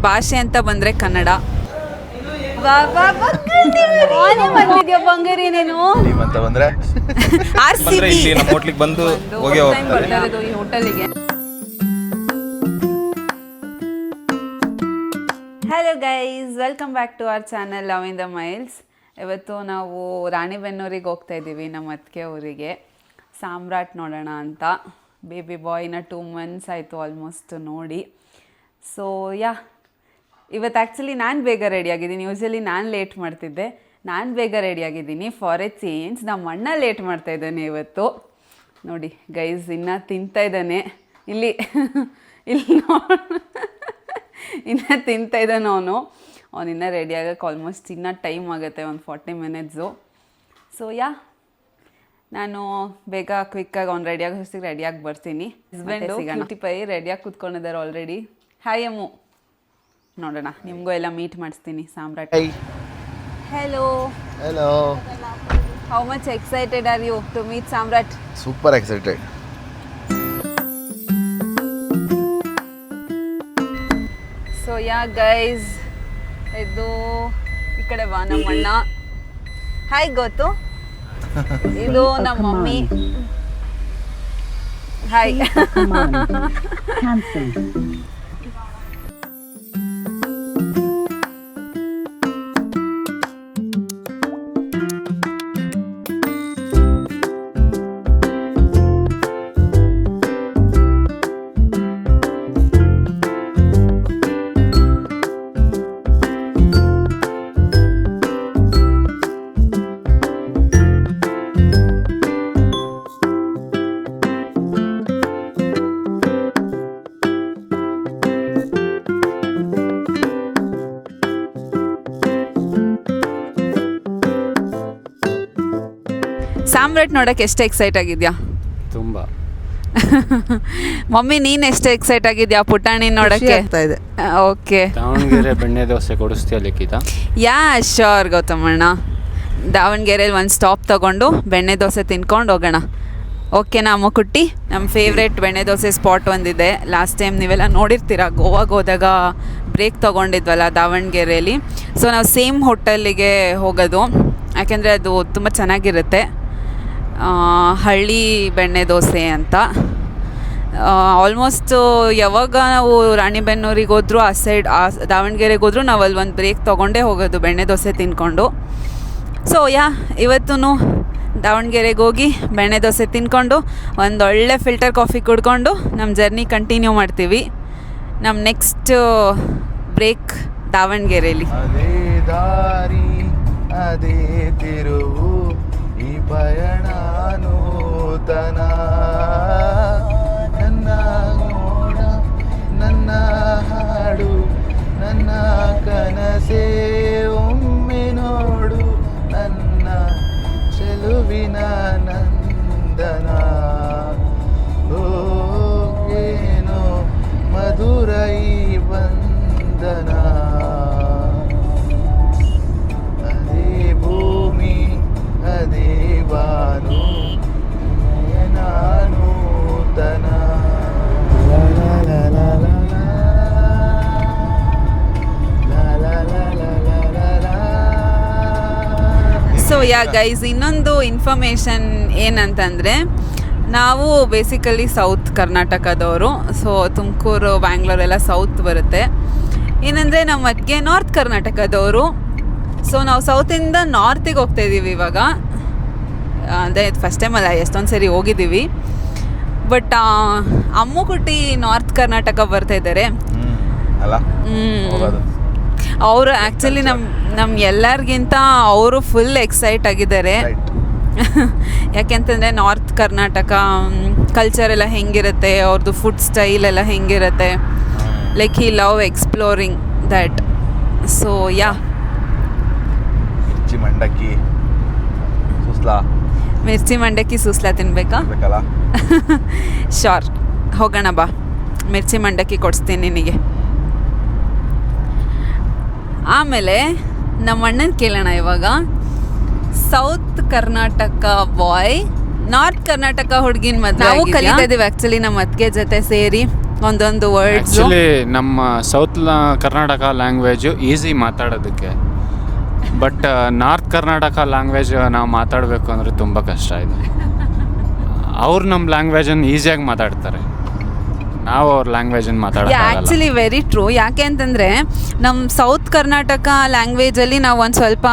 ಭಾಷೆ ಅಂತ ಬಂದರೆ ಕನ್ನಡ. ಬಂಗಾರಿ ನೀನು ಬಂದ್ರೆ ಇಲ್ಲಿ ನಮ್ಮ ಹೋಟ್ಲಿಗೆ ಬಂದು ಹೋಗಿ ಹೋಗ್ತಾರೆ. ಈ ಹೋಟೆಲಿಗೆ. Hello guys, welcome back to our channel love in the miles. ಇವತ್ತು ನಾವು ರಾಣಿಬೆನ್ನೂರಿಗೆ ಹೋಗ್ತಾ ಇದ್ದೀವಿ, ನಮ್ಮ ಅತ್ತಿಗೆ ಊರಿಗೆ. ಸಾಮ್ರಾಟ್ ನೋಡೋಣ ಅಂತ. ಬೇಬಿ ಬಾಯ್ನ 2 months ಆಯಿತು ಆಲ್ಮೋಸ್ಟ್ ನೋಡಿ. ಸೊ ಇವತ್ತು ಆ್ಯಕ್ಚುಲಿ ನಾನು ಬೇಗ ರೆಡಿಯಾಗಿದ್ದೀನಿ. ಯೂಶ್ವಲಿ ನಾನು ಲೇಟ್ ಮಾಡ್ತಿದ್ದೆ, ನಾನು ಬೇಗ ರೆಡಿಯಾಗಿದ್ದೀನಿ. ಫಾರ್ ಎ ಚೇಂಜ್ ನಮ್ಮ ಅಣ್ಣ ಲೇಟ್ ಮಾಡ್ತಾಯಿದ್ದಾನೆ ಇವತ್ತು. ನೋಡಿ ಗೈಸ್, ಇನ್ನೂ ತಿಂತಾಯಿದ್ದಾನೆ ಇಲ್ಲಿ ಇನ್ನೂ ತಿಂತಾಯಿದ್ದಾನೆ ಅವನಿನ್ನೂ ರೆಡಿ ಆಗೋಕ್ಕೆ ಆಲ್ಮೋಸ್ಟ್ ಇನ್ನೂ ಟೈಮ್ ಆಗುತ್ತೆ, ಒಂದು 40 minutes. ಸೊ ನಾನು ಬೇಗ ಕ್ವಿಕ್ಕಾಗಿ ಅವ್ನು ರೆಡಿಯಾಗಿ ಬರ್ತೀನಿ. ಹಸ್ಬೆಂಡು ಕ್ಯೂಟಿ ಪೈ ರೆಡಿಯಾಗಿ ಕೂತ್ಕೊಂಡಿದ್ದಾರೆ ಆಲ್ರೆಡಿ. ಹಾಯ್ ಅಮ್ಮು. ನೋಡೋಣ, ನಿಮಗೂ ಎಲ್ಲ ಮೀಟ್ ಮಾಡಿಸ್ತೀನಿ Samrat. Hello. How much excited are you to meet Samrat? Super excited. So guys, ಇದು ಈ ಕಡೆ ಬಾ ನಮ್ಮ ಅಣ್ಣ. ಹಾಯ್ ಗೊತ್ತು, ಇದು ನಮ್ಮ ಮಮ್ಮಿ. ಹಾಯ್. ಸಾಮ್ರಾಟ್ ನೋಡೋಕೆ ಎಷ್ಟು ಎಕ್ಸೈಟ್ ಆಗಿದ್ಯಾ? ತುಂಬ. ಮಮ್ಮಿ ನೀನು ಎಷ್ಟು ಎಕ್ಸೈಟ್ ಆಗಿದ್ಯಾ ಪುಟಾಣಿ ನೋಡೋಕ್ಕೆ? ಓಕೆ. ದಾವಣಗೆರೆ ಬೆಣ್ಣೆ ದೋಸೆ ಕೊಡಿಸ್ತೀಯ ಲಿಖಿತ? ಶೋರ್ ಗೌತಮಣ್ಣ. ದಾವಣಗೆರೆಯಲ್ಲಿ ಒಂದು ಸ್ಟಾಪ್ ತೊಗೊಂಡು ಬೆಣ್ಣೆ ದೋಸೆ ತಿನ್ಕೊಂಡು ಹೋಗೋಣ. ಓಕೆನಾ ಅಮ್ಮ ಕುಟ್ಟಿ? ನಮ್ಮ ಫೇವ್ರೇಟ್ ಬೆಣ್ಣೆ ದೋಸೆ ಸ್ಪಾಟ್ ಒಂದಿದೆ. ಲಾಸ್ಟ್ ಟೈಮ್ ನೀವೆಲ್ಲ ನೋಡಿರ್ತೀರ, ಗೋವಾಗೆ ಹೋದಾಗ ಬ್ರೇಕ್ ತೊಗೊಂಡಿದ್ವಲ್ಲ ದಾವಣಗೆರೆಯಲ್ಲಿ. ಸೊ ನಾವು ಸೇಮ್ ಹೋಟೆಲಿಗೆ ಹೋಗೋದು, ಯಾಕೆಂದರೆ ಅದು ತುಂಬ ಚೆನ್ನಾಗಿರುತ್ತೆ. ಹಳ್ಳಿ ಬೆಣ್ಣೆ ದೋಸೆ ಅಂತ. ಆಲ್ಮೋಸ್ಟ್ ಯಾವಾಗ ನಾವು ರಾಣಿಬೆನ್ನೂರಿಗೆ ಹೋದ್ರು, ಆ ಸೈಡ್ ದಾವಣಗೆರೆಗೆ ಹೋದ್ರು, ನಾವು ಅಲ್ಲಿ ಒಂದು ಬ್ರೇಕ್ ತೊಗೊಂಡೇ ಹೋಗೋದು ಬೆಣ್ಣೆ ದೋಸೆ ತಿನ್ಕೊಂಡು. ಸೊ ಇವತ್ತೂ ದಾವಣಗೆರೆಗೆ ಹೋಗಿ ಬೆಣ್ಣೆ ದೋಸೆ ತಿನ್ಕೊಂಡು ಒಂದೊಳ್ಳೆ ಫಿಲ್ಟರ್ ಕಾಫಿ ಕುಡ್ಕೊಂಡು ನಮ್ಮ ಜರ್ನಿ ಕಂಟಿನ್ಯೂ ಮಾಡ್ತೀವಿ. ನಮ್ಮ ನೆಕ್ಸ್ಟ್ ಬ್ರೇಕ್ ದಾವಣಗೆರೆಯಲ್ಲಿ. ಅದೇ ದಾರಿ ಅದೇ ತಿರುವು, ಈ ಪಯಣ ನೂತನ. ನನ್ನ ನೋಡ, ನನ್ನ ಹಾಡು, ನನ್ನ ಕನಸೇ ಒಮ್ಮೆ ನೋಡು, ನನ್ನ ಚೆಲುವಿನ ನಂದನ. ಓ ಏನೋ ಮಧುರ ಈ ಬಂಧನ. ಅದೇ ಭೂಮಿ ಅದೇ ಬಾನು, ನೂತನ. ಸೊ ಗೈಸ್, ಇನ್ನೊಂದು ಇನ್ಫಾರ್ಮೇಷನ್ ಏನಂತಂದರೆ, ನಾವು ಬೇಸಿಕಲಿ ಸೌತ್ ಕರ್ನಾಟಕದವರು. ಸೊ ತುಮಕೂರು, ಬ್ಯಾಂಗ್ಳೂರೆಲ್ಲ ಸೌತ್ ಬರುತ್ತೆ. ಏನಂದರೆ ನಮ್ಮ ಅತ್ತಿಗೆ ನಾರ್ತ್ ಕರ್ನಾಟಕದವರು. ಸೊ ನಾವು ಸೌತಿಂದ ನಾರ್ತಿಗೆ ಹೋಗ್ತಾಯಿದ್ದೀವಿ ಇವಾಗ. ಅದೇ ಫಸ್ಟ್ ಟೈಮ್ ಅಲ್ಲ, ಎಷ್ಟೊಂದು ಸರಿ ಹೋಗಿದ್ದೀವಿ. ಬಟ್ ಅಮ್ಮು ಕುಟ್ಟಿ ನಾರ್ತ್ ಕರ್ನಾಟಕ ಬರ್ತಾಯಿದ್ದಾರೆ. ಅವರು ಆ್ಯಕ್ಚುಲಿ ನಮ್ಮ ಎಲ್ಲರಿಗಿಂತ ಅವರು ಫುಲ್ ಎಕ್ಸೈಟ್ ಆಗಿದ್ದಾರೆ. ಯಾಕೆಂತಂದರೆ ನಾರ್ತ್ ಕರ್ನಾಟಕ ಕಲ್ಚರ್ ಎಲ್ಲ ಹೆಂಗಿರುತ್ತೆ, ಅವ್ರದ್ದು ಫುಡ್ ಸ್ಟೈಲ್ ಎಲ್ಲ ಹೆಂಗಿರುತ್ತೆ, like he love exploring that. So ಮಿರ್ಚಿ ಮಂಡಕ್ಕಿ ಸೂಸ್ಲಾ ತಿನ್ಬೇಕಾ? ಶೋರ್, ಹೋಗೋಣ ಬಾ. ಮಿರ್ಚಿ ಮಂಡಕ್ಕಿ ಕೊಡಿಸ್ತೀನಿ ನಿನಗೆ. ಆಮೇಲೆ ನಮ್ಮ ಅಣ್ಣನ ಕೇಳೋಣ ಇವಾಗ. ಸೌತ್ ಕರ್ನಾಟಕ ಬಾಯ್ ನಾರ್ತ್ ಕರ್ನಾಟಕ ಹುಡುಗಿನ ಮದುವೆ ನಾವು ಕಲಿತಾ ಇದ್ದೀವಿ ಆ್ಯಕ್ಚುಲಿ ನಮ್ಮ ಅತ್ತಿಗೆ ಜೊತೆ ಸೇರಿ. ಒಂದೊಂದು ವರ್ಡ್ಸು. ಆ್ಯಕ್ಚುಲಿ ನಮ್ಮ ಸೌತ್ ಕರ್ನಾಟಕ ಲ್ಯಾಂಗ್ವೇಜು ಈಸಿ ಮಾತಾಡೋದಕ್ಕೆ, ಬಟ್ ನಾರ್ತ್ ಕರ್ನಾಟಕ ಲ್ಯಾಂಗ್ವೇಜ್ ನಾವು ಮಾತಾಡಬೇಕು ಅಂದರೆ ತುಂಬ ಕಷ್ಟ ಇದೆ. ಅವ್ರು ನಮ್ಮ ಲ್ಯಾಂಗ್ವೇಜನ್ನು ಈಸಿಯಾಗಿ ಮಾತಾಡ್ತಾರೆ, ನಾವು ಅವ್ರ ಲ್ಯಾಂಗ್ವೇಜನ್ನು ಮಾತಾಡೋಕ್ಕಾಗಲ್ಲ. Actually very true. ಯಾಕೆ ಅಂತಂದರೆ ನಮ್ಮ ಸೌತ್ ಕರ್ನಾಟಕ ಲ್ಯಾಂಗ್ವೇಜಲ್ಲಿ ನಾವು ಒಂದು ಸ್ವಲ್ಪ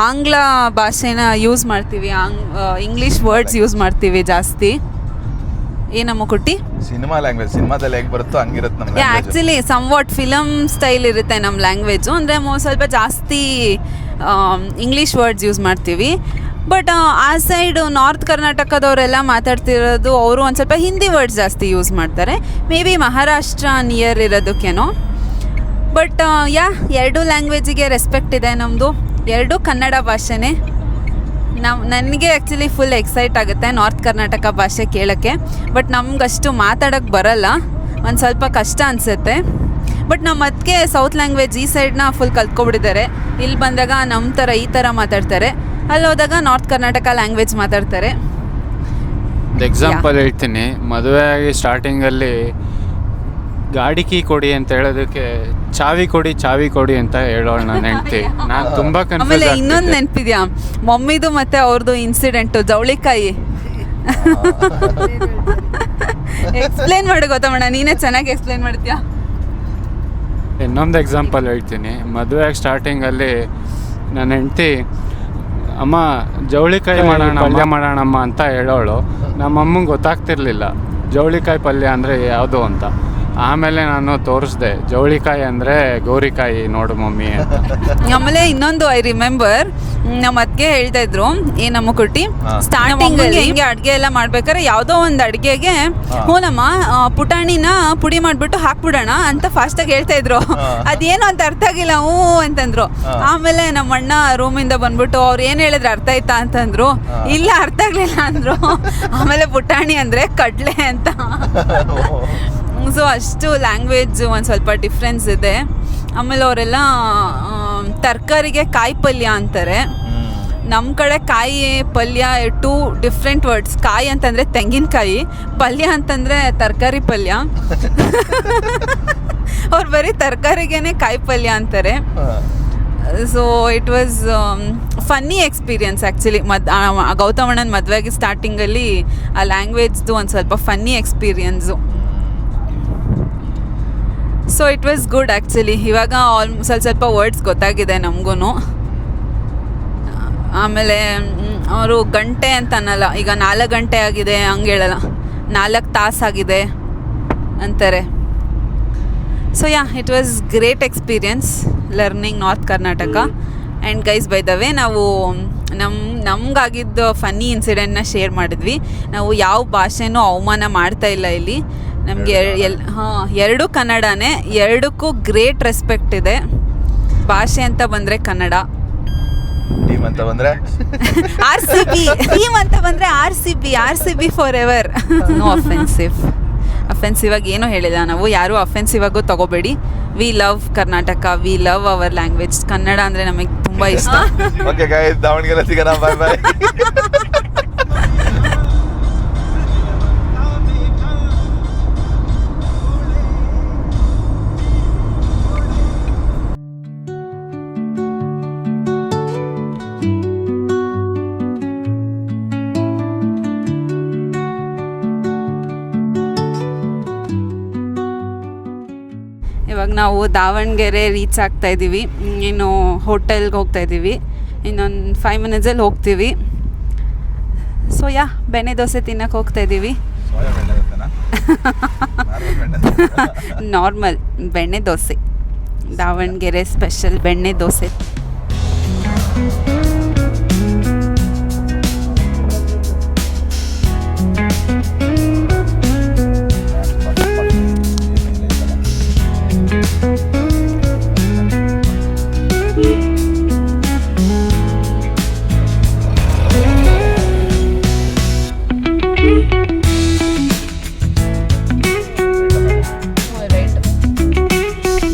ಆಂಗ್ಲ ಭಾಷೆನ ಯೂಸ್ ಮಾಡ್ತೀವಿ, ಇಂಗ್ಲೀಷ್ ವರ್ಡ್ಸ್ ಯೂಸ್ ಮಾಡ್ತೀವಿ ಜಾಸ್ತಿ. ಏನಮ್ಮ ಕುಟ್ಟಿ? ಸಿನಿಮಾ ಲ್ಯಾಂಗ್ವೇಜ್, ಸಿನಿಮಾದಲ್ಲಿ ಹೇಗೆ ಬರುತ್ತೋ ಹಂಗಿರುತ್ತೆ ನಮ್ಮ language. Actually somewhat film style ಇರುತ್ತೆ ನಮ್ಮ ಲ್ಯಾಂಗ್ವೇಜು. ಅಂದರೆ ಸ್ವಲ್ಪ ಜಾಸ್ತಿ ಇಂಗ್ಲೀಷ್ ವರ್ಡ್ಸ್ ಯೂಸ್ ಮಾಡ್ತೀವಿ. ಬಟ್ ಆ ಸೈಡು ನಾರ್ತ್ ಕರ್ನಾಟಕದವರೆಲ್ಲ ಮಾತಾಡ್ತಿರೋದು ಅವರು ಒಂದು ಸ್ವಲ್ಪ ಹಿಂದಿ ವರ್ಡ್ಸ್ ಜಾಸ್ತಿ ಯೂಸ್ ಮಾಡ್ತಾರೆ. ಮೇ ಬಿ ಮಹಾರಾಷ್ಟ್ರ ನಿಯರ್ ಇರೋದಕ್ಕೇನೋ. ಬಟ್ ಎರಡೂ ಲ್ಯಾಂಗ್ವೇಜಿಗೆ ರೆಸ್ಪೆಕ್ಟ್ ಇದೆ ನಮ್ಮದು. ಎರಡೂ ಕನ್ನಡ ಭಾಷೆನೇ. ನನಗೆ ಆ್ಯಕ್ಚುಲಿ ಫುಲ್ ಎಕ್ಸೈಟ್ ಆಗುತ್ತೆ ನಾರ್ತ್ ಕರ್ನಾಟಕ ಭಾಷೆ ಕೇಳೋಕ್ಕೆ. ಬಟ್ ನಮಗಷ್ಟು ಮಾತಾಡೋಕ್ಕೆ ಬರಲ್ಲ, ಒಂದು ಸ್ವಲ್ಪ ಕಷ್ಟ ಅನಿಸುತ್ತೆ. ಬಟ್ ನಮ್ಮ ಅದಕ್ಕೆ ಸೌತ್ ಲ್ಯಾಂಗ್ವೇಜ್ ಈ ಸೈಡ್ನ ಫುಲ್ ಕಲ್ತ್ಕೊಬಿಟ್ಟಿದ್ದಾರೆ. ಇಲ್ಲಿ ಬಂದಾಗ ನಮ್ಮ ಥರ ಈ ಥರ ಮಾತಾಡ್ತಾರೆ, ಅಲ್ಲಿ ಹೋದಾಗ ನಾರ್ತ್ ಕರ್ನಾಟಕ ಲ್ಯಾಂಗ್ವೇಜ್ ಮಾತಾಡ್ತಾರೆ. ಎಕ್ಸಾಂಪಲ್ ಹೇಳ್ತೀನಿ. ಮದುವೆ ಆಗಿ ಸ್ಟಾರ್ಟಿಂಗಲ್ಲಿ ಗಾಡಿ ಕೀ ಕೊಡಿ ಅಂತ ಹೇಳೋದಕ್ಕೆ ಚಾವಿ ಕೊಡಿ ಅಂತ ಹೇಳೋಳು ನನ್ನ ಹೆಂಡ್ತಿ. ನಾನು ತುಂಬ ಆಮೇಲೆ ಇನ್ನೊಂದು ನೆನಪಿದ್ಯಾ, ಮಮ್ಮಿದು ಮತ್ತೆ ಅವ್ರದ್ದು ಇನ್ಸಿಡೆಂಟು ಜವಳಿಕಾಯಿ. ಎಕ್ಸ್ಪ್ಲೇನ್ ಮಾಡಿ ಗೊತ್ತಮ್ಮಣ್ಣ, ನೀನೇ ಚೆನ್ನಾಗಿ ಎಕ್ಸ್ಪ್ಲೇನ್ ಮಾಡ್ತೀಯಾ. ಇನ್ನೊಂದು ಎಕ್ಸಾಂಪಲ್ ಹೇಳ್ತೀನಿ. ಮದುವೆಯಾಗಿ ಸ್ಟಾರ್ಟಿಂಗಲ್ಲಿ ನನ್ನ ಹೆಂಡ್ತಿ ಅಮ್ಮ ಜವಳಿಕಾಯಿ ಪಲ್ಯ ಮಾಡೋಣಮ್ಮ ಅಂತ ಹೇಳೋಳು. ನಮ್ಮಮ್ಮಂಗೆ ಗೊತ್ತಾಗ್ತಿರ್ಲಿಲ್ಲ ಜವಳಿಕಾಯಿ ಪಲ್ಯ ಅಂದರೆ ಯಾವುದು ಅಂತ. ಆಮೇಲೆ ನಾನು ತೋರಿಸ್ದೆ, ಜವಳಿಕಾಯಿ ಅಂದರೆ ಗೌರಿಕಾಯಿ ನೋಡು ಮಮ್ಮಿ ಅಂತ. ಆಮೇಲೆ ಇನ್ನೊಂದು ಐ ರಿಮೆಂಬರ್, ನಮ್ಮ ಅತ್ತಿಗೆ ಹೇಳ್ತಾ ಇದ್ರು, ನಮ್ಮ ಕುಟ್ಟಿ ಸ್ಟಾರ್ಟಿಂಗ್ ಹಿಂಗೆ ಅಡುಗೆ ಎಲ್ಲ ಮಾಡ್ಬೇಕಾದ್ರೆ ಯಾವುದೋ ಒಂದು ಅಡುಗೆಗೆ ಹೂನಮ್ಮ ಪುಟಾಣಿನ ಪುಡಿ ಮಾಡಿಬಿಟ್ಟು ಹಾಕ್ಬಿಡೋಣ ಅಂತ ಫಾಸ್ಟಾಗಿ ಹೇಳ್ತಾ ಇದ್ರು. ಅದೇನು ಅಂತ ಅರ್ಥ ಆಗಿಲ್ಲ, ಹ್ಞೂ ಅಂತಂದ್ರು. ಆಮೇಲೆ ನಮ್ಮ ಅಣ್ಣ ರೂಮಿಂದ ಬಂದ್ಬಿಟ್ಟು ಅವ್ರು ಏನು ಹೇಳಿದ್ರೆ ಅರ್ಥ ಆಯ್ತಾ ಅಂತಂದ್ರು. ಇಲ್ಲ ಅರ್ಥ ಆಗಲಿಲ್ಲ ಅಂದರು. ಆಮೇಲೆ ಪುಟಾಣಿ ಅಂದರೆ ಕಡಲೆ ಅಂತ. ಸೊ ಅಷ್ಟು ಲ್ಯಾಂಗ್ವೇಜ್ ಒಂದು ಸ್ವಲ್ಪ ಡಿಫ್ರೆನ್ಸ್ ಇದೆ. ಆಮೇಲೆ ಅವರೆಲ್ಲ ತರಕಾರಿಗೆ ಕಾಯಿ ಪಲ್ಯ ಅಂತಾರೆ. ನಮ್ಮ ಕಡೆ ಕಾಯಿ ಪಲ್ಯ ಟೂ ಡಿಫ್ರೆಂಟ್ ವರ್ಡ್ಸ್. ಕಾಯಿ ಅಂತಂದರೆ ತೆಂಗಿನಕಾಯಿ, ಪಲ್ಯ ಅಂತಂದರೆ ತರಕಾರಿ ಪಲ್ಯ. ಅವ್ರು ಬರೀ ತರಕಾರಿಗೇನೆ ಕಾಯಿ ಪಲ್ಯ ಅಂತಾರೆ. So it was funny experience actually. ಗೌತಮಣ್ಣನ ಮದುವೆಗೆ ಸ್ಟಾರ್ಟಿಂಗಲ್ಲಿ ಆ ಲ್ಯಾಂಗ್ವೇಜ್ದು ಒಂದು ಸ್ವಲ್ಪ funny experience. So it was good actually. ಇವಾಗ ಸ್ವಲ್ಪ ವರ್ಡ್ಸ್ ಗೊತ್ತಾಗಿದೆ ನಮಗೂ. ಆಮೇಲೆ ಅವರು ಗಂಟೆ ಅಂತ ಅನ್ನಲ್ಲ, ಈಗ 4 ಗಂಟೆ ಆಗಿದೆ ಹಂಗೆ ಹೇಳಲ್ಲ, 4 ತಾಸಾಗಿದೆ ಅಂತಾರೆ. So it was great experience learning north Karnataka. And guys, by the way, ನಾವು ನಮಗಾಗಿದ್ದ ಫನ್ನಿ ಇನ್ಸಿಡೆಂಟ್ನ ಶೇರ್ ಮಾಡಿದ್ವಿ. ನಾವು ಯಾವ ಭಾಷೆನೂ ಅವಮಾನ ಮಾಡ್ತಾ ಇಲ್ಲ ಇಲ್ಲಿ. ನಮಗೆ ಎರಡೂ ಕನ್ನಡನೇ, ಎರಡಕ್ಕೂ ಗ್ರೇಟ್ ರೆಸ್ಪೆಕ್ಟ್ ಇದೆ. ಭಾಷೆ ಅಂತ ಬಂದರೆ ಕನ್ನಡ, ಟೀಮ್ ಅಂತ ಬಂದರೆ RCB, ಟೀಮ್ ಅಂತ ಬಂದರೆ RCB for ever. No offensive ಆಗಿ ಏನೂ ಹೇಳಿಲ್ಲ ನಾವು. ಯಾರೂ ಅಫೆನ್ಸಿವ್ ಆಗು ತಗೋಬೇಡಿ. We love Karnataka, we love our language. Kannada ಅಂದರೆ ನಮಗೆ ತುಂಬ ಇಷ್ಟ. ಓಕೆ ಗೈಸ್, ದಾವಣಗೆರೆ ಸಿಗೋಣ. ಬಾಯ್ ಬಾಯ್. ಇವಾಗ ನಾವು ದಾವಣಗೆರೆ ರೀಚ್ ಆಗ್ತಾ ಇದ್ದೀವಿ. ಇನ್ನು ಹೋಟೆಲ್ಗೆ ಹೋಗ್ತಾ ಇದ್ದೀವಿ. ಇನ್ನೊಂದು 5 ಮಿನಿಟ್ಸಲ್ಲಿ ಹೋಗ್ತೀವಿ. ಸೊ ಬೆಣ್ಣೆ ದೋಸೆ ತಿನ್ನಕ್ಕೆ ಹೋಗ್ತಾ ಇದ್ದೀವಿ. ನಾರ್ಮಲ್ ಬೆಣ್ಣೆ ದೋಸೆ, ದಾವಣಗೆರೆ ಸ್ಪೆಷಲ್ ಬೆಣ್ಣೆ ದೋಸೆ.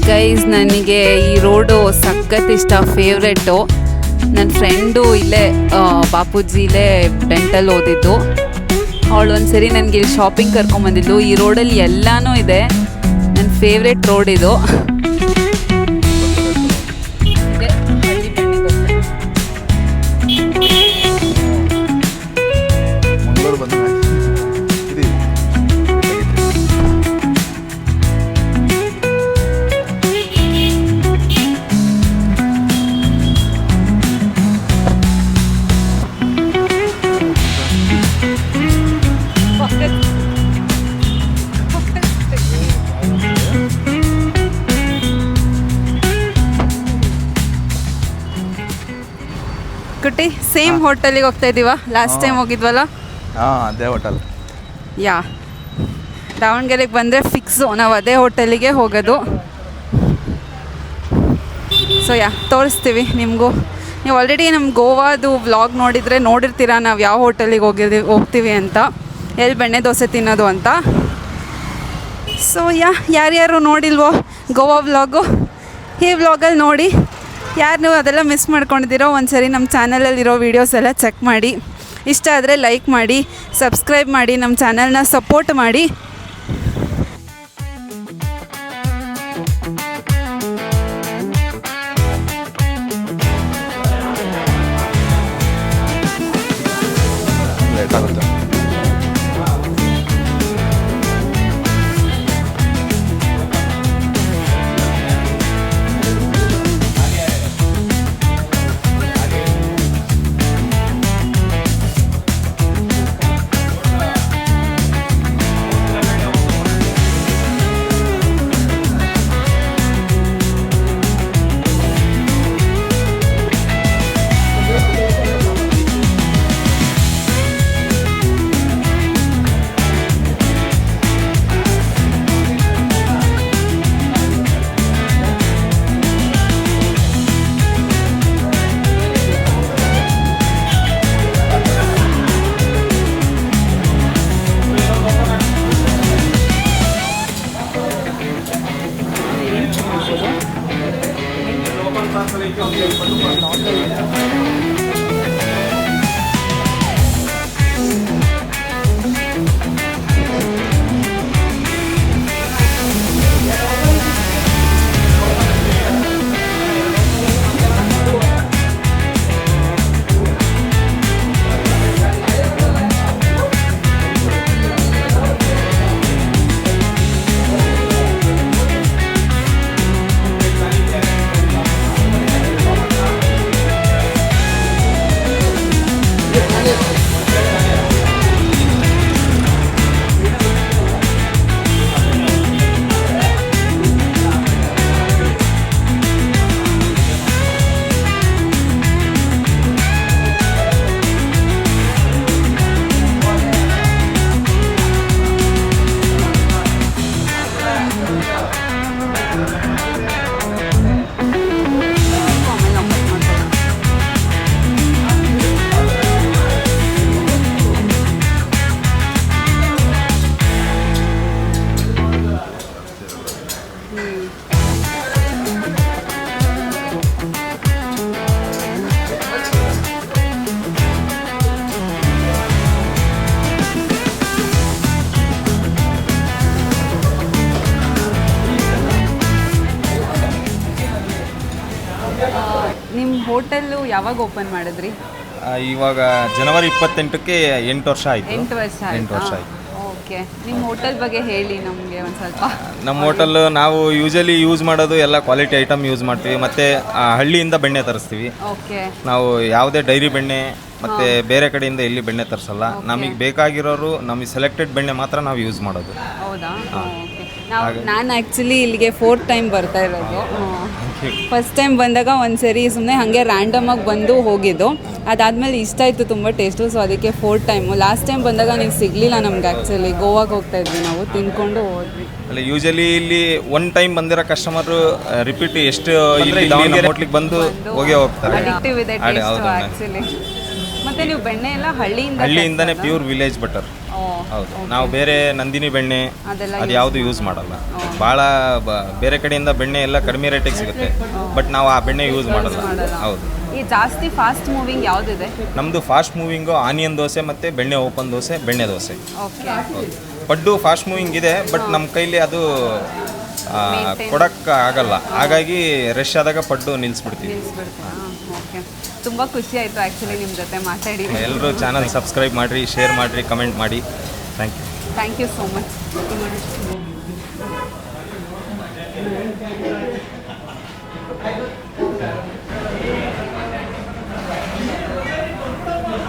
ಗೈಸ್, ನನಗೆ ಈ ರೋಡು ಸಖತ್ ಇಷ್ಟ, ಫೇವ್ರೆಟು. ನನ್ನ ಫ್ರೆಂಡು ಇಲ್ಲೇ ಬಾಪೂಜಿಲೇ ಡೆಂಟಲ್ ಓದಿದ್ದು. ಅವಳು ಒಂದ್ಸರಿ ನನಗೆ ಇಲ್ಲಿ ಶಾಪಿಂಗ್ ಕರ್ಕೊಂಬಂದಿದ್ಲು. ಈ ರೋಡಲ್ಲಿ ಎಲ್ಲನೂ ಇದೆ. ನನ್ನ ಫೇವ್ರೆಟ್ ರೋಡ್ ಇದು. ಮಂಗಳೂರು ಬಂದ ಕುಟ್ಟಿ ಸೇಮ್ ಹೋಟೆಲಿಗೆ ಹೋಗ್ತಾ ಇದೀವ, ಲಾಸ್ಟ್ ಟೈಮ್ ಹೋಗಿದ್ವಲ್ಲ. ಹಾಂ ಅದೇ ಹೋಟೆಲ್. ಯಾ, ದಾವಣಗೆರೆಗೆ ಬಂದರೆ ಫಿಕ್ಸು ನಾವು ಅದೇ ಹೋಟೆಲಿಗೆ ಹೋಗೋದು. ಸೊ ತೋರಿಸ್ತೀವಿ ನಿಮಗೂ. ನೀವು ಆಲ್ರೆಡಿ ನಮ್ಮ ಗೋವಾದು ವ್ಲಾಗ್ ನೋಡಿರ್ತೀರ ನಾವು ಯಾವ ಹೋಟೆಲಿಗೆ ಹೋಗ್ತೀವಿ ಅಂತ, ಎಲ್ಲಿ ಬೆಣ್ಣೆ ದೋಸೆ ತಿನ್ನೋದು ಅಂತ. ಸೊ ಯಾರ್ಯಾರು ನೋಡಿಲ್ವೋ ಗೋವಾ ವ್ಲಾಗು, ಈ ವ್ಲಾಗಲ್ಲಿ ನೋಡಿ. ಯಾರು ನೀವು ಅದೆಲ್ಲ ಮಿಸ್ ಮಾಡ್ಕೊಂಡಿದ್ದೀರೋ ಒಂದ್ಸರಿ ನಮ್ಮ ಚಾನಲಲ್ಲಿರೋ ವೀಡಿಯೋಸ್ ಎಲ್ಲ ಚೆಕ್ ಮಾಡಿ. ಇಷ್ಟ ಆದರೆ ಲೈಕ್ ಮಾಡಿ, ಸಬ್ಸ್ಕ್ರೈಬ್ ಮಾಡಿ, ನಮ್ಮ ಚಾನಲ್ನ ಸಪೋರ್ಟ್ ಮಾಡಿ. ಲೇಟ್ ಆಗುತ್ತೆ. ನಿಮ್ಮ ಹೋಟೆಲ್ಲು ಯಾವಾಗ ಓಪನ್ ಮಾಡಿದ್ರಿ? ಇವಾಗ ಜನವರಿ 28ಕ್ಕೆ 8 ವರ್ಷ ಆಯಿತು. 8 ವರ್ಷ 8 ವರ್ಷ ಆಯಿತು. ಓಕೆ, ನಿಮ್ಮ ಹೋಟೆಲ್ ಬಗ್ಗೆ ಹೇಳಿ ನಮಗೆ ಒಂದು ಸ್ವಲ್ಪ. ನಮ್ಮ ಹೋಟೆಲ್ ನಾವು ಯೂಶಲಿ ಯೂಸ್ ಮಾಡೋದು ಎಲ್ಲ ಕ್ವಾಲಿಟಿ ಐಟಮ್ ಯೂಸ್ ಮಾಡ್ತೀವಿ, ಮತ್ತು ಹಳ್ಳಿಯಿಂದ ಬೆಣ್ಣೆ ತರಿಸ್ತೀವಿ. ಓಕೆ, ನಾವು ಯಾವುದೇ ಡೈರಿ ಬೆಣ್ಣೆ ಮತ್ತು ಬೇರೆ ಕಡೆಯಿಂದ ಎಲ್ಲಿ ಬೆಣ್ಣೆ ತರಿಸಲ್ಲ. ನಮಗೆ ಬೇಕಾಗಿರೋರು ನಮಗೆ ಸೆಲೆಕ್ಟೆಡ್ ಬೆಣ್ಣೆ ಮಾತ್ರ ನಾವು ಯೂಸ್ ಮಾಡೋದು. ಹೌದಾ? ಓಕೆ. ನಾನು ಆ್ಯಕ್ಚುಲಿ ಇಲ್ಲಿಗೆ 4th ಟೈಮ್ ಬರ್ತಾ ಇರೋದು. ಫಸ್ಟ್ ಟೈಮ್ ಬಂದಾಗ ಒಂದ್ಸರಿ ಸುಮ್ಮನೆ ಹಾಗೆ ರ್ಯಾಂಡಮಾಗಿ ಬಂದು ಹೋಗಿದ್ದು, ಅದಾದಮೇಲೆ ಇಷ್ಟ ಆಯಿತು ತುಂಬ ಟೇಸ್ಟು. ಸೊ ಅದಕ್ಕೆ 4th ಟೈಮು. ಲಾಸ್ಟ್ ಟೈಮ್ ಬಂದಾಗ ನೀವು ಸಿಗಲಿಲ್ಲ ನಮ್ಗೆ. ಆ್ಯಕ್ಚುಲಿ ಗೋವಾಗೆ ಹೋಗ್ತಾ ಇದ್ವಿ ನಾವು, ತಿನ್ಕೊಂಡು ಹೋದ್ವಿ. ಅಲ್ಲ, ಯೂಶಲಿ ಇಲ್ಲಿ ಒನ್ ಟೈಮ್ ಬಂದಿರೋ ಕಸ್ಟಮರು ರಿಪೀಟ್ ಎಷ್ಟು ಹೋಟ್ಲಿಗೆ ಬಂದು ಹೋಗೇ ಹೋಗ್ತಾರೆ. ಅಡಿಕ್ಟಿವ್ ಇದೆ ಟೇಸ್ಟ್ ಆ್ಯಕ್ಚುಲಿ. ಮತ್ತು ನೀವು ಬೆಣ್ಣೆ ಎಲ್ಲ ಹಳ್ಳಿಯಿಂದನೇ ಪ್ಯೂರ್ ವಿಲೇಜ್ ಬಟರ್. ಹೌದು. ನಾವು ಬೇರೆ ನಂದಿನಿ ಬೆಣ್ಣೆ ಅದೆಲ್ಲ ಅದು ಯಾವುದು ಯೂಸ್ ಮಾಡಲ್ಲ. ಭಾಳ ಬೇರೆ ಕಡೆಯಿಂದ ಬೆಣ್ಣೆ ಎಲ್ಲ ಕಡಿಮೆ ರೇಟಿಗೆ ಸಿಗುತ್ತೆ, ಬಟ್ ನಾವು ಆ ಬೆಣ್ಣೆ ಯೂಸ್ ಮಾಡಲ್ಲ. ಹೌದು. ಈ ಜಾಸ್ತಿ ಫಾಸ್ಟ್ ಮೂವಿಂಗ್ ಯಾವುದಿದೆ? ನಮ್ಮದು ಫಾಸ್ಟ್ ಮೂವಿಂಗು ಆನಿಯನ್ ದೋಸೆ ಮತ್ತು ಬೆಣ್ಣೆ ಓಪನ್ ದೋಸೆ, ಬೆಣ್ಣೆ ದೋಸೆ. ಓಕೆ. ಪಡ್ಡು ಫಾಸ್ಟ್ ಮೂವಿಂಗ್ ಇದೆ, ಬಟ್ ನಮ್ಮ ಕೈಲಿ ಅದು ಕೊಡಕ್ಕೆ ಆಗಲ್ಲ. ಹಾಗಾಗಿ ರಶ್ ಆದಾಗ ಪಡ್ಡು ನಿಲ್ಲಿಸ್ಬಿಡ್ತೀವಿ. ಓಕೆ. ತುಂಬ ಖುಷಿ ಆಯಿತು ಆ್ಯಕ್ಚುಲಿ ನಿಮ್ಮ ಜೊತೆ ಮಾತಾಡಿ. ಎಲ್ಲರೂ ಚಾನಲ್ ಸಬ್ಸ್ಕ್ರೈಬ್ ಮಾಡಿರಿ, ಶೇರ್ ಮಾಡಿರಿ, ಕಮೆಂಟ್ ಮಾಡಿ. Thank you so much.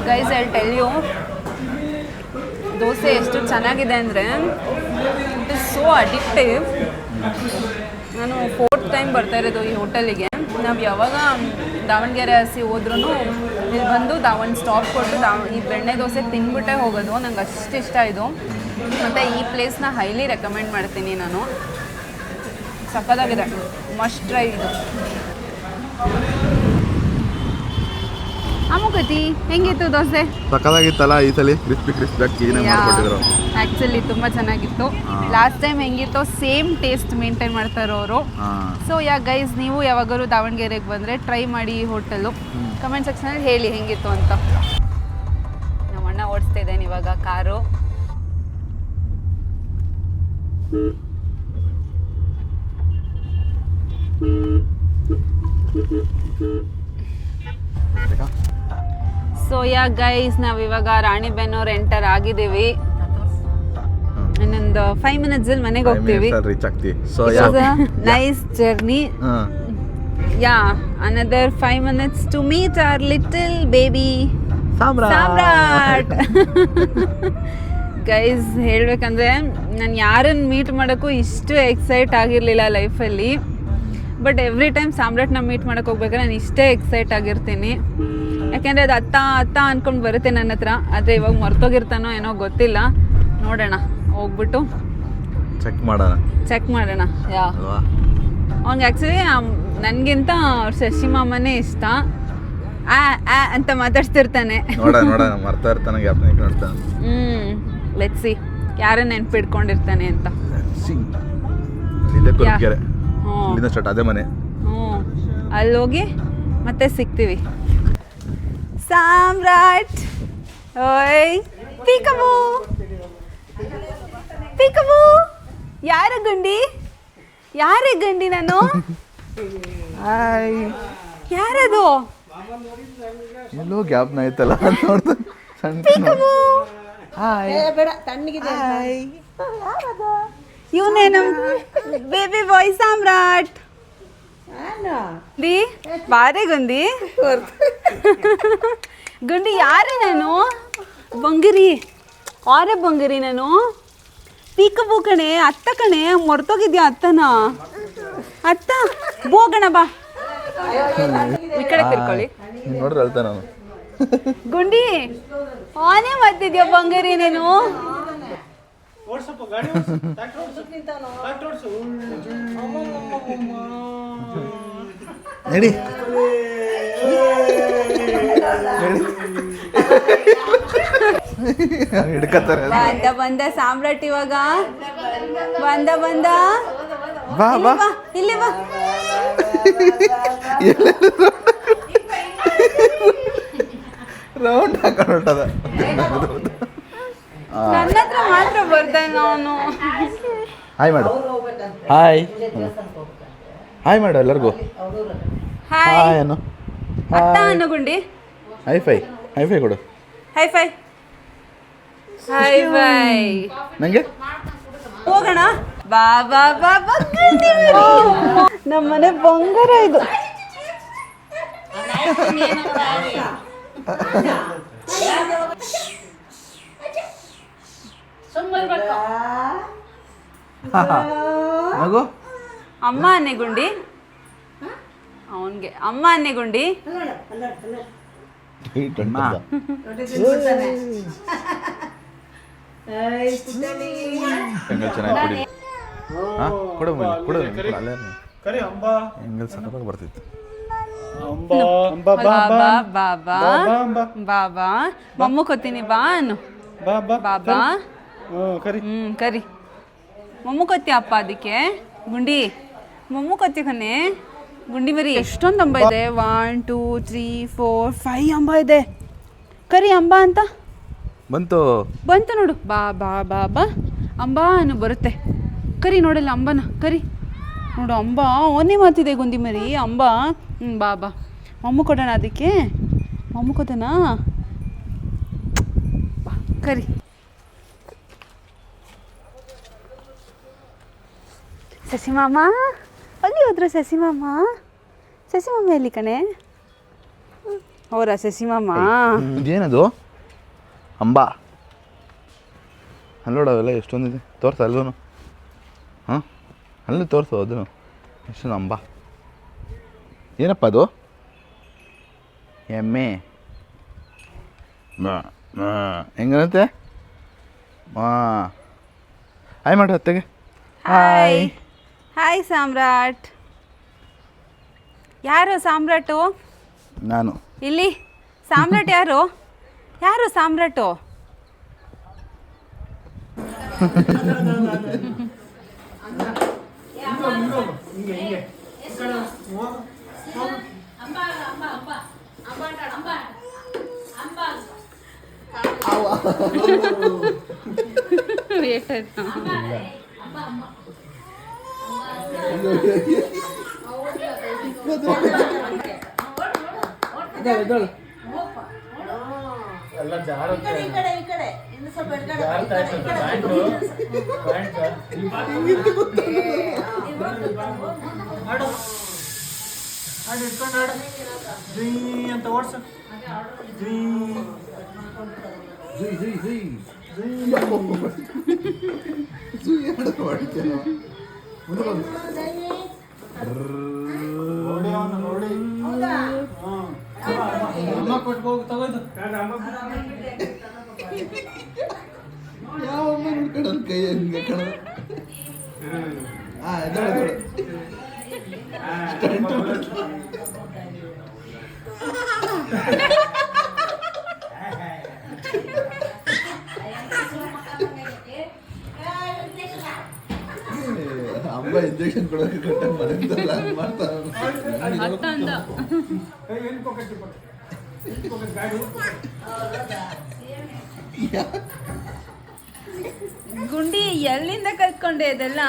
Guys I tell you, dosa ಎಷ್ಟು ಚೆನ್ನಾಗಿದೆ ಅಂದರೆ ಇಟ್ ಇಸ್ ಸೋ ಅಡಿಕ್ಟಿವ್. ನಾನು 4th ಟೈಮ್ ಬರ್ತಾ ಇರೋದು ಈ ಹೋಟೆಲಿಗೆ. ನಾವು ಯಾವಾಗ ದಾವಣಗೆರೆ ಹಸಿ ಹೋದ್ರೂ ಇಲ್ಲಿ ಬಂದು ಒಂದು ಸ್ಟಾಪ್ ಕೊಟ್ಟು ಈ ಬೆಣ್ಣೆ ದೋಸೆ ತಿಂದ್ಬಿಟ್ಟೆ ಹೋಗೋದು. ನಂಗೆ ಅಷ್ಟು ಇಷ್ಟ ಇದು. ಮತ್ತು ಈ ಪ್ಲೇಸ್ನ ಹೈಲಿ ರೆಕಮೆಂಡ್ ಮಾಡ್ತೀನಿ ನಾನು. ಸಕ್ಕತ್ತಾಗಿದೆ, ಮಸ್ಟ್ ಟ್ರೈ ಇದು. ಅಮ್ಮುಕತಿ ಹೆಂಗಿತ್ತು ದೋಸೆ? ಸಕ್ಕತ್ತಾಗಿತ್ತಲ್ಲ ಈ ಸಲ, ಕ್ರಿಸ್ಪಿ ಕ್ಲೀನಾಗಿ ಮಾಡ್ಕೊಟ್ಟಿದ್ರು. ಆ್ಯಕ್ಚುಲಿ ತುಂಬ ಚೆನ್ನಾಗಿತ್ತು. ಲಾಸ್ಟ್ ಟೈಮ್ ಹೆಂಗಿತ್ತು ಸೇಮ್ ಟೇಸ್ಟ್ ಮೇಂಟೈನ್ ಮಾಡ್ತಾರೆ ಅವರು. ಸೊ ಗೈಸ್, ನೀವು ಯಾವಾಗಾದ್ರು ದಾವಣಗೆರೆಗೆ ಬಂದರೆ ಟ್ರೈ ಮಾಡಿ ಈ ಹೋಟೆಲು. ಕಮೆಂಟ್ ಸೆಕ್ಷನಲ್ಲಿ ಹೇಳಿ ಹೆಂಗಿತ್ತು ಅಂತ. ನಮ್ಮ ಅಣ್ಣ ಓಡಿಸ್ತಾ ಇದ್ದೇನೆ ಇವಾಗ ಕಾರು. ಸೊ ಗೈಸ್, ನಾವಿವಾಗ ರಾಣಿಬೆನ್ನೂರು ಎಂಟರ್ ಆಗಿದ್ದೀವಿ. ಇನ್ನೊಂದು 5 minutes ಅಲ್ಲಿ ಮನೆಗೆ ಹೋಗ್ತೀವಿ. ರೀಚ್ ಆಗ್ತೀವಿ. So nice journey. Another 5 minutes to meet our little baby Samrat. Guys, ಹೇಳ್ಬೇಕಂದ್ರೆ ನಾನು ಯಾರನ್ನು ಮೀಟ್ ಮಾಡೋಕ್ಕೂ ಇಷ್ಟು ಎಕ್ಸೈಟ್ ಆಗಿರಲಿಲ್ಲ ಲೈಫಲ್ಲಿ. ಬಟ್ ಎವ್ರಿ ಟೈಮ್ ಸಾಮ್ರಾಟ್ನ ಮೀಟ್ ಮಾಡೋಕ್ಕೆ ಹೋಗ್ಬೇಕಾದ್ರೆ ನಾನು ಇಷ್ಟೇ ಎಕ್ಸೈಟ್ ಆಗಿರ್ತೀನಿ. ಯಾಕೆಂದರೆ ಅದು ಅತ್ತ ಅಂದ್ಕೊಂಡು ಬರುತ್ತೆ ನನ್ನ ಹತ್ರ. ಆದರೆ ಇವಾಗ ಮರ್ತೋಗಿರ್ತಾನೋ ಏನೋ ಗೊತ್ತಿಲ್ಲ. ನೋಡೋಣ, ಹೋಗ್ಬಿಟ್ಟು ಚೆಕ್ ಮಾಡೋಣ. ಅವ್ನಿಗೆ ಆ್ಯಕ್ಚುಲಿ ನನಗಿಂತ ಅವ್ರ ಶಶಿ ಮಾಮನೇ ಇಷ್ಟ. ಅಂತ ಮಾತಾಡ್ತಿರ್ತಾನೆ. ಲೆಟ್ಸ್ ಸಿ ಯಾರನ್ನ ನೆನ್ಪಿಡ್ಕೊಂಡಿರ್ತಾನೆ ಅಂತ. ಅಲ್ಲಿ ಹೋಗಿ ಮತ್ತೆ ಸಿಗ್ತೀವಿ. ಸಾಮ್ರಾಟ್, ಓಯ್ ಪೀಕಬು ಪೀಕಬು. ಯಾರ ಗಂಡಿ ನಾನು? ಯಾರದು? ಎಲ್ಲೋ ಗ್ಯಾಪ್ ಆಯ್ತಲ್ಲ ನೋಡ್ದು. ಪೀಕಬು ಇವನೇ ನಮ್ಮ ಬೇಬಿ ಬಾಯ್ ಸಾಮ್ರಾಟ್. ಬಾರೆ ಗುಂಡಿ ಯಾರೇ ನಾನು? ಬಂಗಿರಿ ನಾನು. ಪೀಕಬು ಕಣೆ, ಅತ್ತ ಕಣೆ. ಮರ್ತೋಗಿದ್ಯಾ ಅತ್ತನ? ಅತ್ತ ಬೋಗಣ ಬಾ ಈ ಕಡೆ ತಿರ್ಕೊಳ್ಳಿ. ನೋಡ್ರಿ ಅಳ್ತಾ ನಾನು. ಗುಂಡಿ ಆನೆ ಮಾಡ್ತಿದ್ಯಾ ಬಂಗಾರಿ ನೀನು? ನಡಿ ಹಿಡ್ಕತ್ತಾರೆ. ಬಂದ ಸಾಮ್ರಾಟ್ ಇವಾಗ ಬಂದ ಬಾ ಬಾ ಇಲ್ಲಿ ಬಾ. ರೌಂಡ್ ಹಾಕೊಂಡು ಹೊಂಟದ. ನನ್ನ ಹತ್ರ ಮಾತ್ರ ಬರ್ತಾನೆ ಅವನು. ಹಾಯ್ ಮಾಡು. ಹಾಯ್ ಮಾಡು ಎಲ್ಲರಿಗೂ. ಹಾಯ್ ಅನ್ನು. ಅತ್ತ ಅನ್ನು ಗುಂಡಿ. ಹೈಫೈ ಕೊಡು. ಹೈಫೈ ನಂಗೆ ಹೋಗೋಣ. ಬಾ ಬಾ ಬಾ ಬಾ. ನಮ್ಮನೆ ಬಂಗಾರ ಇದು. ಮಗು ಅಮ್ಮ ಅನ್ನೆಗುಂಡಿ. ಅವನ್ಗೆ ಅಮ್ಮ ಅನ್ನೆಗುಂಡಿ. ಚೆನ್ನಾಗಿ ಕೊಡು ಹೆಂಗಲ್ ಸಖತ್ತಾಗಿ ಬರ್ತಿತ್ತು. ಬಾಬಾ ಮಮ್ಮು ಕೊತ್ತೀನಿ ಬಾ ಅನ್ನು. ಬಾಬಾ ಕರಿ ಕರಿ ಮೊಮ್ಮು ಕೊತ್ತಿ ಅಪ್ಪ ಅದಕ್ಕೆ ಗುಂಡಿ ಮೊಮ್ಮು ಕೊತ್ತಿ ಕನ್ನೆ ಗುಂಡಿ ಮರಿ ಎಷ್ಟೊಂದು ಅಂಬ ಇದೆ 1 2 3 4 5 ಅಂಬ ಇದೆ ಕರಿ ಅಂಬ ಅಂತ ಬಂತು ನೋಡು ಬಾ ಬಾ ಬಾ ಬಾ ಅಂಬಾ ಅನ್ನು ಬರುತ್ತೆ ಕರಿ ನೋಡಲ್ಲ ಅಂಬನ ಕರಿ ನೋಡು ಅಂಬ ಒಂದೇ ಮಾತಿದೆ ಗುಂಡಿ ಮರಿ ಅಂಬ ಬಾ ಬಾ ಮೊಮ್ಮು ಕೊಡೋಣ ಅದಕ್ಕೆ ಮೊಮ್ಮು ಕೊಡೋಣ ಬಾ ಕರಿ ಶಶಿ ಮಾಮ ಅಲ್ಲಿ ಹೋದ್ರು ಶಶಿ ಮಾಮ ಎಲ್ಲಿ ಕಣೆ ಅವರ ಶಶಿ ಮಾಮ ಇದೇನದು ಅಂಬಾ ಅಲ್ಲಿ ನೋಡವೆಲ್ಲ ಎಷ್ಟೊಂದಿದೆ ತೋರ್ಸ ಅಲ್ಲೂ ಹಾಂ ಅಲ್ಲಿ ತೋರಿಸು ಅದು ಎಷ್ಟೊಂದು ಅಂಬಾ ಏನಪ್ಪ ಅದು ಎಮ್ಮೆ ಹೆಂಗನತ್ತೆ ಹಾಯ್ ಮಾಡಿ ಹೊತ್ತಿಗೆ ಹಾಯ್ ಹಾಯ್ ಸಾಮ್ರಾಟ್ ಯಾರು ಸಾಮ್ರಾಟು ನಾನು ಇಲ್ಲಿ ಸಾಮ್ರಾಟ್ ಯಾರು ಸಾಮ್ರಾಟು ಅಂತ ಓಡ್ಸ ಯಾವ ಕೈ ಹಂಗೆ ಕಣ ಅಮ್ಮ ಇಂಜೆಕ್ಷನ್ ಕೊಡೋಕೆ ಕೊಟ್ಟ ಮನೆಯಿಂದಲ್ಲ ಮಾಡ್ತಾರೆ ಗುಂಡಿ ಎಲ್ಲಿಂದ ಕಲ್ತ್ಕೊಂಡೆ ಇದೆಲ್ಲ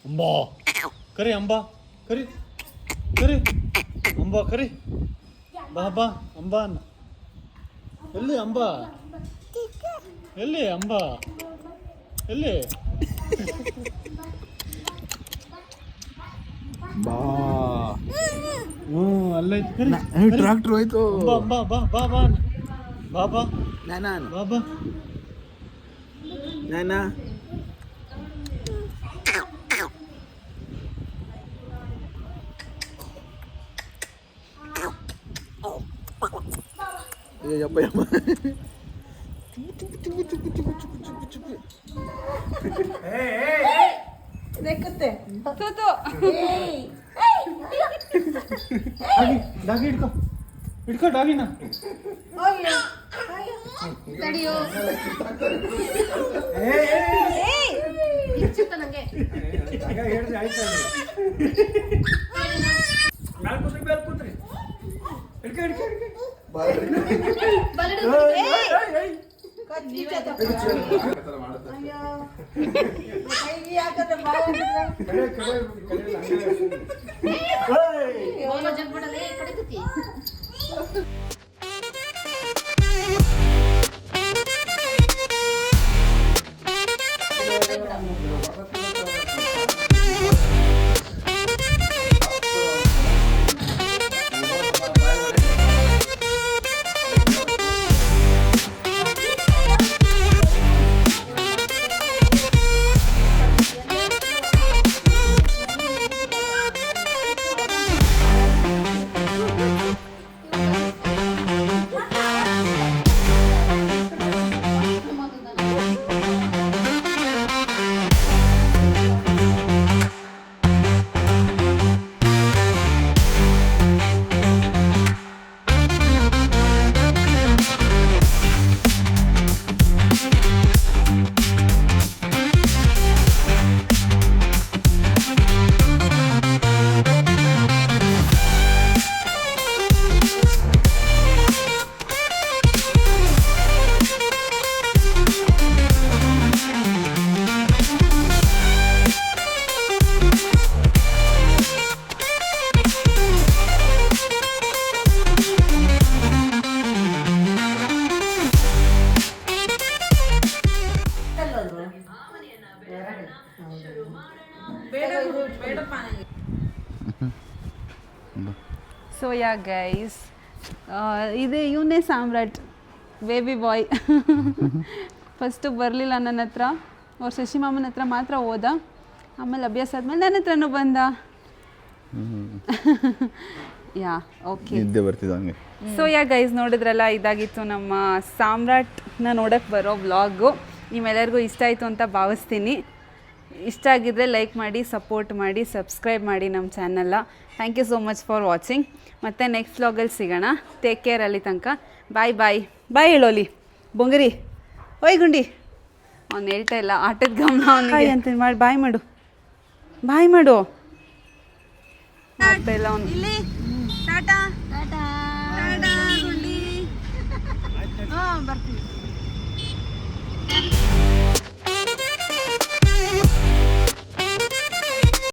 ಅಂಬಾ ಕರಿ ಅಂಬಾ ಕರಿ ಕರಿ ಅಂಬಾ ಕರಿ ಬಾ ಬಾ ಅಂಬಾ ಎಲ್ಲಿ ಅಂಬಾ ಎಲ್ಲಿ ಅಂಬಾ ಎಲ್ಲಿ ಬಾ ಅಲ್ಲೈತಿ ಟ್ರಾಕ್ಟರ್ ಹೋಯ್ತು ಬಾ ಬಾ ಬಾ ಬಾ ಬಾ ಬಾ ನಾನು ಬಾ ಬಾ ನಾನಾ ಯಪ್ಪ ಯಪ್ಪ ಡಾಗಿ ಹಿಡ್ಕೊ ಹಿಡ್ಕೊ ಡಾಗಿನ ಸೊ ಯಾ ಗೈಸ್, ಇದು ಇವನೇ ಸಾಮ್ರಾಟ್, ಬೇಬಿ ಬಾಯ್. ಫಸ್ಟು ಬರಲಿಲ್ಲ ನನ್ನ ಹತ್ರ, ಅವ್ರ ಶಶಿ ಮಾಮನ ಹತ್ರ ಮಾತ್ರ ಹೋದ. ಆಮೇಲೆ ಅಭ್ಯಾಸ ಆದ್ಮೇಲೆ ನನ್ನ ಹತ್ರನೂ ಬಂದ. ಯಾ ಓಕೆ, ನಿದ್ದೆ ಬರ್ತಿದ್ದ ಹಂಗೆ. ಸೊ ಯಾ ಗೈಸ್, ನೋಡಿದ್ರಲ್ಲ, ಇದಾಗಿತ್ತು ನಮ್ಮ ಸಾಮ್ರಾಟ್ನ ನೋಡೋಕ್ಕೆ ಬರೋ ವ್ಲಾಗು. ನಿಮ್ಮೆಲ್ಲರಿಗೂ ಇಷ್ಟ ಆಯಿತು ಅಂತ ಭಾವಿಸ್ತೀನಿ. ಇಷ್ಟ ಆಗಿದ್ದರೆ ಲೈಕ್ ಮಾಡಿ, ಸಪೋರ್ಟ್ ಮಾಡಿ, ಸಬ್ಸ್ಕ್ರೈಬ್ ಮಾಡಿ ನಮ್ಮ ಚಾನಲ್ನ. Thank you so much for watching. ಮತ್ತು ನೆಕ್ಸ್ಟ್ ವ್ಲಾಗಲ್ಲಿ ಸಿಗೋಣ. ಟೇಕ್ ಕೇರ್ ಅಲ್ಲಿ ತನಕ. ಬಾಯ್ ಬಾಯ್ ಬಾಯ್ ಹೇಳೋಲಿ ಬೊಂಗರಿ. ಓಯ್ ಗುಂಡಿ, ಅವ್ನು ಹೇಳ್ತಾ ಇಲ್ಲ, ಆಟದ ಗಮನ ಅವನಿಗೆ ಅಂತ ಮಾಡಿ. ಬಾಯ್ ಮಾಡು, ಬಾಯ್ ಮಾಡು. ಮಾಡ್ತಾ ಇಲ್ಲ ಅವನು. ಟಾಟಾ.